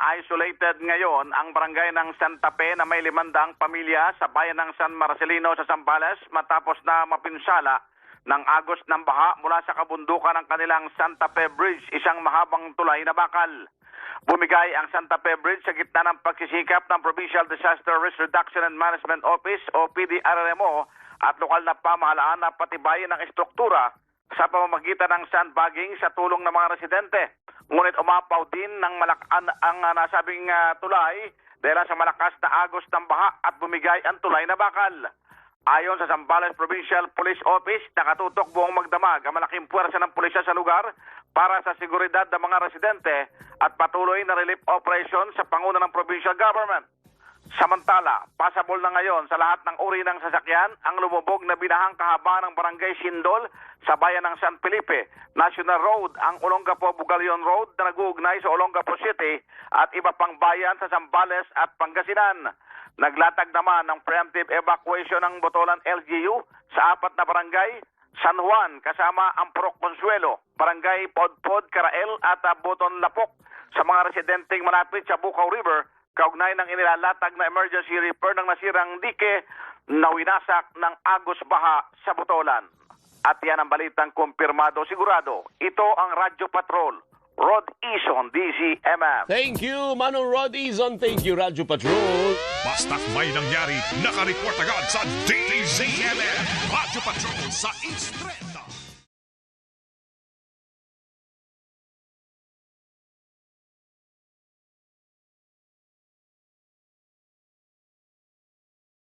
isolated ngayon ang barangay ng Santa Fe na may 500 pamilya sa bayan ng San Marcelino sa Zambales matapos na mapinsala ng agos ng baha mula sa kabundukan ng kanilang Santa Fe Bridge, isang mahabang tulay na bakal. Bumigay ang Santa Fe Bridge sa gitna ng pagsisikap ng Provincial Disaster Risk Reduction and Management Office o PDRRMO at lokal na pamahalaan na patibayin ng estruktura sa pamamagitan ng sandbagging sa tulong ng mga residente. Ngunit umapaw din ng ang nasabing tulay dahil sa malakas na agos ng baha at bumigay ang tulay na bakal. Ayon sa Zambales Provincial Police Office, nakatutok buong magdamag ang malaking puwersa ng pulisya sa lugar para sa seguridad ng mga residente at patuloy na relief operation sa panguna ng provincial government. Samantala, pasabol na ngayon sa lahat ng uri ng sasakyan ang lumubog na binahang kahabaan ng Barangay Sindol sa bayan ng San Felipe National Road, ang Olongapo-Bugalion Road na nag-uugnay sa Olongapo City at iba pang bayan sa Zambales at Pangasinan. Naglatag naman ng preemptive evacuation ng Botolan LGU sa 4 na barangay, San Juan kasama ang Purok Consuelo, Barangay Podpod, Carael at Boton Lapok sa mga residenteng malapit sa Bukaw River kaugnay ng inilalatag na emergency repair ng nasirang dike na winasak ng agos baha sa Botolan. At yan ang balitang kumpirmado sigurado. Ito ang Radyo Patrol, Rod Ison, DZMM. Thank you, Manong Rod Ison. Thank you, Radyo Patrol. Basta't may nangyari, nakareport agad sa DZMM. Radyo Patrol sa East Trend.